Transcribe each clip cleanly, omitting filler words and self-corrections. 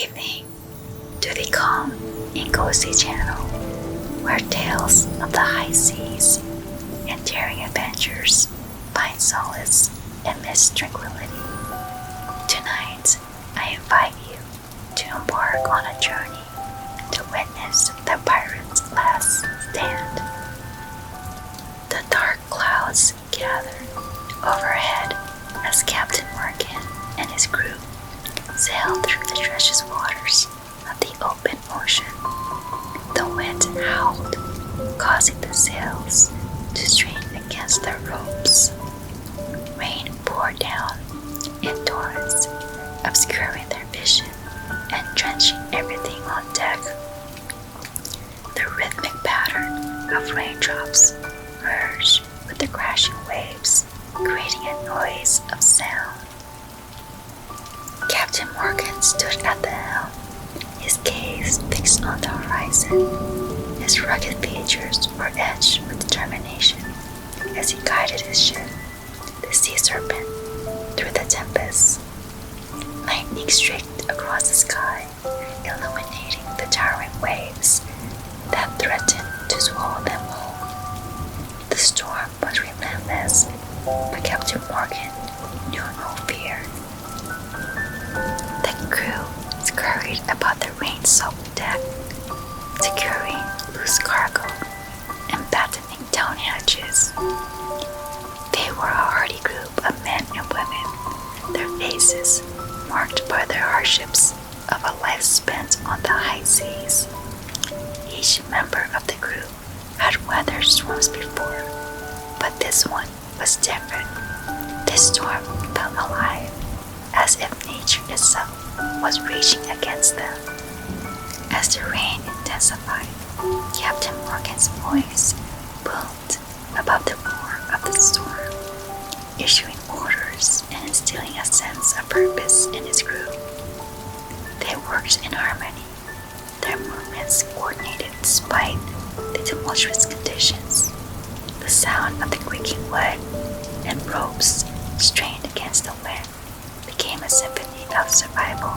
evening to the calm and cozy channel where tales of the high seas and daring adventures find solace amidst tranquility. Tonight, I invite you to embark on a journey to witness the pirate's last stand. The dark clouds gathered overhead as Captain Morgan and his crew sailed through the treacherous waters of the open ocean. The wind howled, causing the sails to strain against their ropes. Rain poured down in torrents, obscuring their vision and drenching everything on deck. The rhythmic pattern of raindrops merged with the crashing waves, creating a noise of sound. Captain Morgan stood at the helm, his gaze fixed on the horizon. His rugged features were etched with determination as he guided his ship, the Sea Serpent, through the tempest. Lightning streaked across the sky, illuminating the towering waves that threatened to swallow them whole. The storm was relentless, but Captain Morgan knew no fear. The crew scurried about the rain-soaked deck, securing loose cargo and battening down hatches. They were a hardy group of men and women, their faces marked by the hardships of a life spent on the high seas. Each member of the crew had weathered storms before, but this one was different. This storm felt alive, as if nature itself was raging against them. As the rain intensified, Captain Morgan's voice boomed above the roar of the storm, issuing orders and instilling a sense of purpose in his crew. They worked in harmony, their movements coordinated despite the tumultuous conditions. The sound of the creaking wood and ropes strained against the wind became a symphony of survival.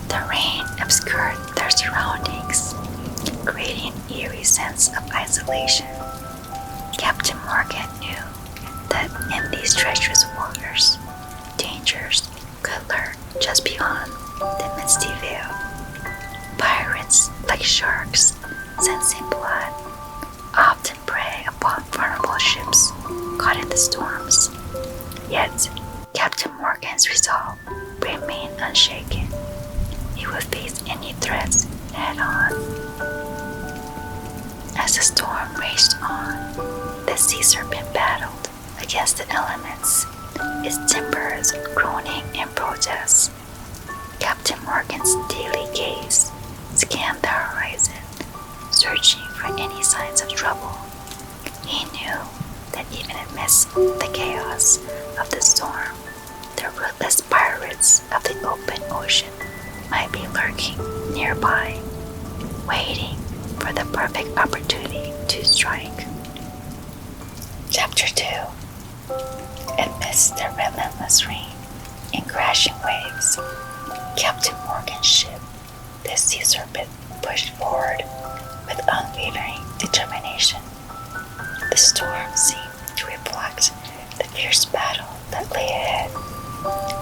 The rain obscured their surroundings, creating an eerie sense of isolation. Captain Morgan knew that in these treacherous waters, dangers could lurk just beyond the misty veil. Pirates, like sharks, sensing blood, often prey upon vulnerable ships caught in the storms. Yet, Captain Morgan's resolve remained unshaken. He would face any threats head-on. As the storm raged on, the Sea Serpent battled against the elements, its timbers groaning in protest. Captain Morgan's daily gaze scanned the horizon, searching for any signs of trouble. He knew that even amidst the chaos of the storm, the ruthless pirates of the open ocean might be lurking nearby, waiting for the perfect opportunity to strike. Chapter 2. Amidst the relentless rain and crashing waves, Captain Morgan's ship, the Sea Serpent, pushed forward with unwavering determination. The storm seemed to reflect the fierce battle that lay ahead.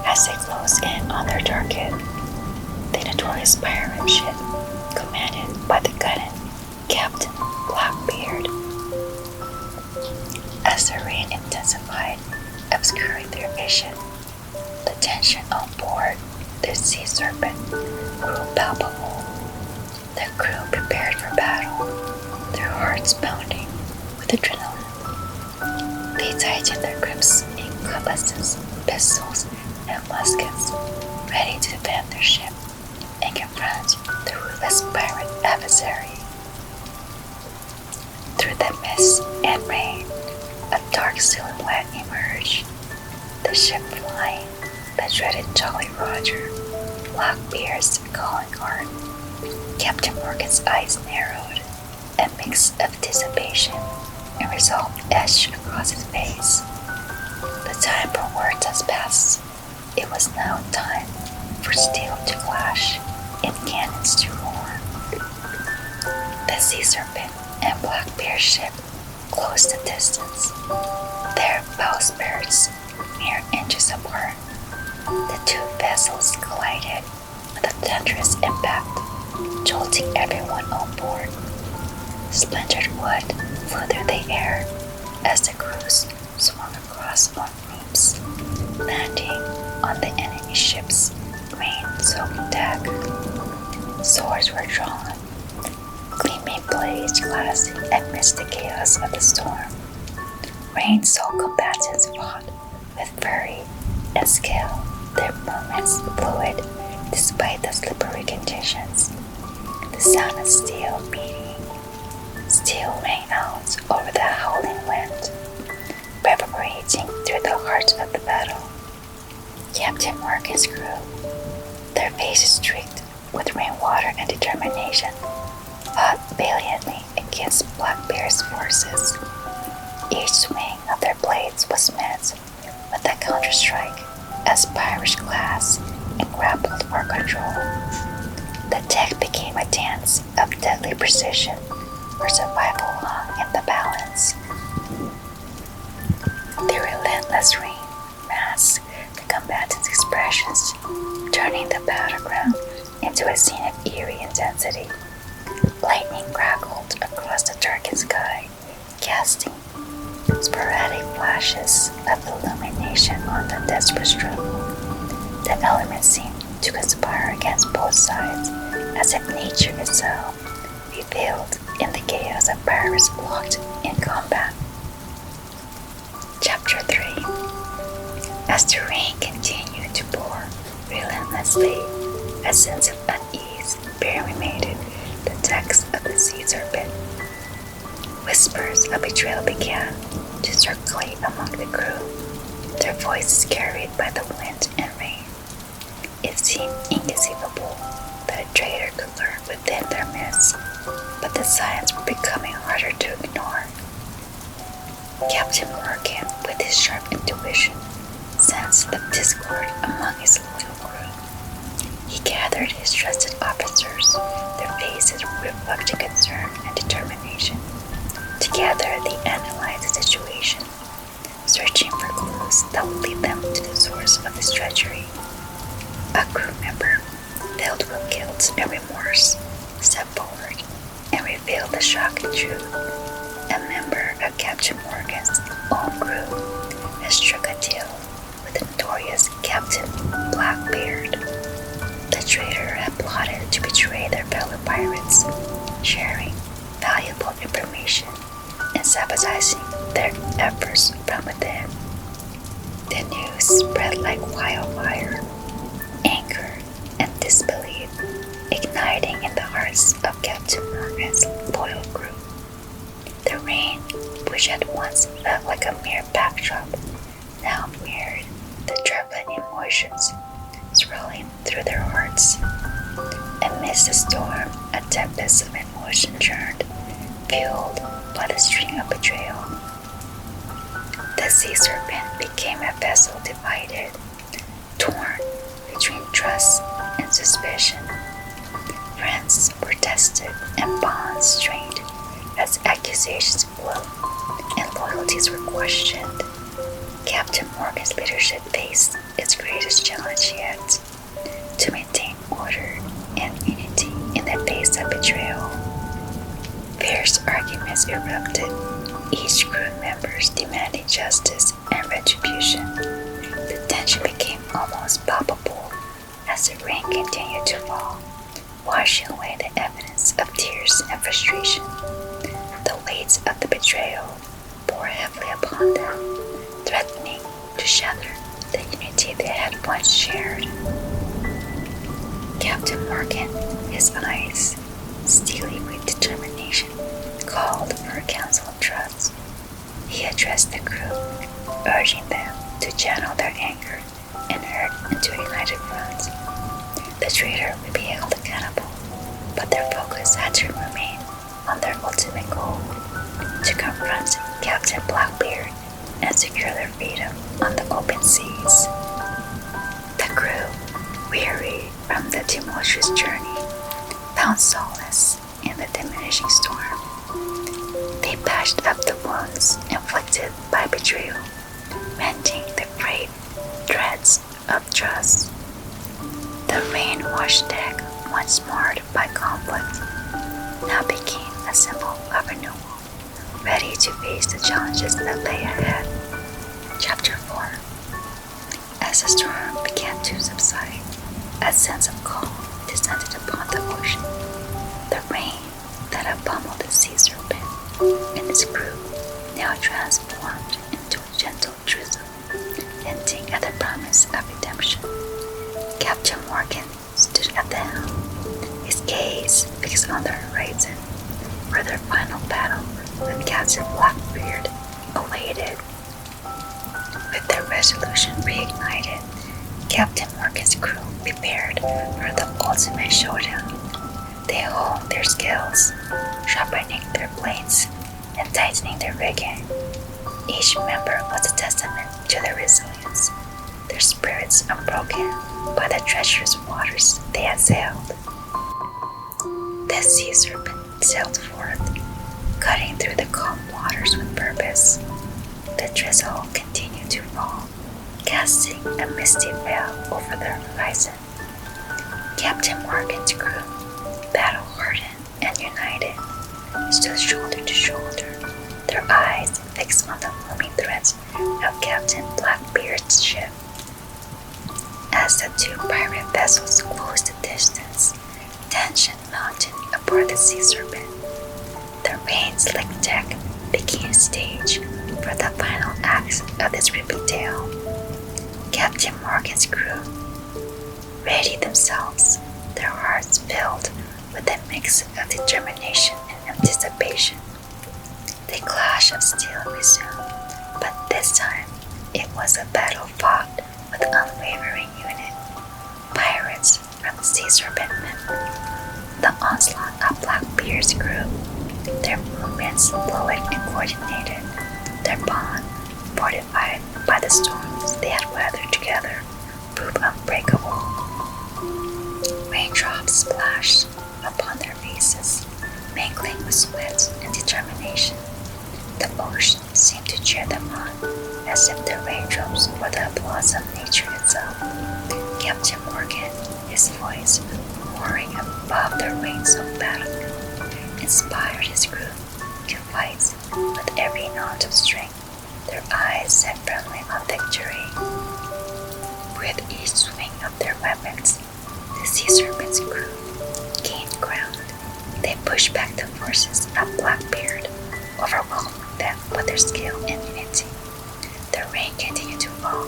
As they closed in on their target, the notorious pirate ship, commanded by the gunner Captain Blackbeard. As the rain intensified, obscuring their vision, the tension on board the Sea Serpent grew palpable. The crew prepared for battle, their hearts pounding with adrenaline. They tightened their grips in cutlasses, pistols, and muskets, ready to defend their ship and confront the ruthless pirate adversary. Through the mist and rain, a dark silhouette emerged. The ship flying, the dreaded Jolly Roger, Blackbeard's calling card. Captain Morgan's eyes narrowed, a mix of dissipation and resolve etched across his face. The time for words has passed. It was now time for steel to clash and cannons to roar. The sea serpent and Blackbeard's ship closed the distance, their bowsprits mere inches apart. The two vessels collided with a thunderous impact, jolting everyone on board. Splintered wood flew through the air as the crews swung across on reefs, landing on the enemy ship's rain-soaked deck. Swords were drawn, gleaming blades glancing amidst the chaos of the storm. Rain-soaked combatants fought with fury and skill, their movements fluid despite the slippery conditions. The sound of steel beating still rang out over the howling wind, reverberating through the heart of the battle. Captain Morgan's crew, their faces streaked with rainwater and determination, fought valiantly against Blackbeard's forces. Each swing of their blades was met with a counter-strike as pirates glass and grappled for control. The deck became a dance of deadly precision where survival hung in the balance. The relentless rain masked the combatants' expressions, turning the battleground into a scene of eerie intensity. Lightning crackled across the darkened sky, casting sporadic flashes of illumination on the desperate struggle. The elements seemed to conspire against both sides, as if nature itself revealed in the chaos of pirates locked in combat. Chapter 3. As the rain continued to pour relentlessly, a sense of unease permeated the decks of the sea serpent. Whispers of betrayal began to circulate among the crew, their voices carried by the wind and rain. It seemed inconceivable that a traitor could lurk within their midst, but the signs were becoming harder to ignore. Captain Morgan, with his sharp intuition, sensed the discord among his loyal crew. He gathered his trusted officers, their faces reflecting concern and determination. Together they analyzed the situation, searching for clues that would lead them to the source of this treachery. A crew member, filled with guilt and remorse, stepped forward and revealed the shocking truth. A member of Captain Morgan's own crew had struck a deal with the notorious Captain Blackbeard. The traitor had plotted to betray their fellow pirates, sharing valuable information and sabotaging their efforts from within. The news spread like wildfire, anger and disbelief igniting in the hearts of Captain Morgan's loyal crew. The rain, which had once felt like a mere backdrop, now mirrored the turbulent emotions swirling through their hearts. Amidst the storm, a tempest of emotion churned, fueled by the string of betrayal. The sea serpent became a vessel divided, torn between trust and suspicion. Friends were tested and bonds strained as accusations flew and loyalties were questioned. Captain Morgan's leadership faced its greatest challenge yet, to maintain order and unity in the face of betrayal. Fierce arguments erupted, each crew members demanding justice and retribution. The tension became almost palpable as the rain continued to fall, washing away the evidence of tears and frustration. The weight of the betrayal bore heavily upon them, threatening to shatter the unity they had once shared. Captain Morgan, his eyes steely with determination, called for a council of trust. He addressed the crew, urging them to channel their anger and hurt into a united front. The traitor would be held accountable, but their focus had to remain on their ultimate goal, to confront Captain Blackbeard and secure their freedom on the open seas. The crew, weary from the tumultuous journey, found solace in the diminishing storm. They patched up the wounds inflicted by betrayal, mending the frayed threads of trust. The rain-washed deck, once marred by conflict, now became a symbol of renewal, ready to face the challenges that lay ahead. Chapter 4. As the storm began to subside, a sense of calm descended upon the ocean. The rain that had pummeled the sea serpent and its crew now transformed into a gentle drizzle, hinting at the promise of redemption. Captain Morgan stood at the helm, his gaze fixed on the horizon, where their final battle with Captain Blackbeard awaited. With their resolution reignited, Captain Morgan's crew prepared for the ultimate showdown. They honed their skills, sharpening their blades and tightening their rigging. Each member was a testament to their resilience, their spirits unbroken by the treacherous waters they had sailed. The sea serpent sailed forth, cutting through the calm waters with purpose. The drizzle continued to fall, casting a misty veil over the horizon. Captain Morgan's crew, battle-hardened and united, stood shoulder to shoulder, their eyes fixed on the looming threats of Captain Blackbeard's ship. As the two pirate vessels closed the distance, tension mounted aboard the sea serpent. The rain-slicked deck became a stage for the final acts of this ripping tale. Captain Morgan's crew readied themselves, their hearts filled with a mix of determination and anticipation. The clash of steel resumed, but this time it was a battle fought with unwavering unit. Pirates from the sea serpent met the onslaught of Blackbeard's crew, their movements fluid and coordinated, their bond fortified by the storms they had weathered together proved unbreakable. Raindrops splashed upon their faces, mingling with sweat and determination. The ocean seemed to cheer them on, as if the raindrops were the applause of nature itself. Captain Morgan, his voice roaring above the rain-soaked battlefield, inspired his crew to fight with every ounce of strength, their eyes set firmly on victory. With each swing of their weapons, the sea serpent's crew gained ground. They pushed back the forces of Blackbeard, overwhelming them with their skill and unity. The rain continued to fall,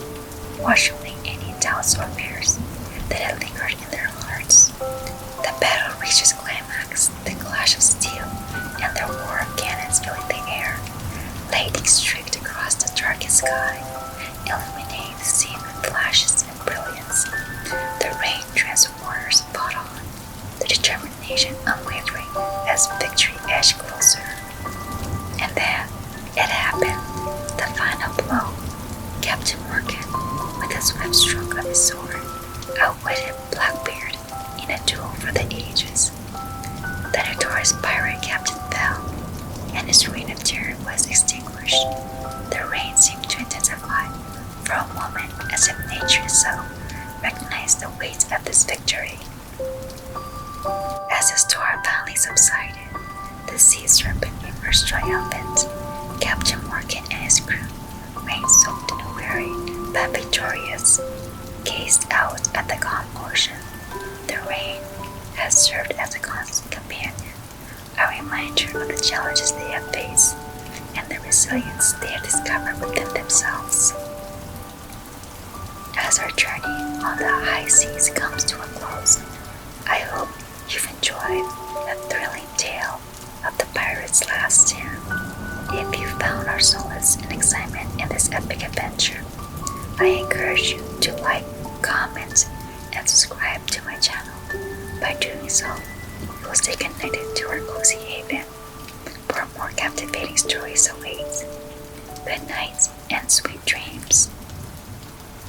washing away any doubts or fears that had lingered in their hearts. The battle reached its climax, the clash of steel and the roar of cannons filling the air, lightning streaked across the darkest sky, illuminating the scene with flashes and brilliance. The rain-drenched warriors fought on, the determination unwavering as victory edged closer. And then it happened, the final blow. Captain Morgan, with a swift stroke of his sword, outwitted Blackbeard in a duel for the ages. The notorious pirate captain fell, and his reign of terror was extinguished. The rain seemed to intensify for a moment, as if nature itself recognized the weight of this victory. As the storm finally subsided, the sea serpent emerged triumphant. Captain Morgan and his crew, rain-soaked and weary but victorious, gazed out at the calm ocean. The rain had served as a constant companion, a reminder of the challenges they have faced and the resilience they have discovered within themselves. As our journey on the high seas comes to a close, I hope you've enjoyed the thrilling tale of the pirate's last stand. If you found our solace and excitement in this epic adventure, I encourage you to like, comment, and subscribe to my channel. By doing so, you will stay connected to our cozy haven, where more captivating stories await. Good night and sweet dreams.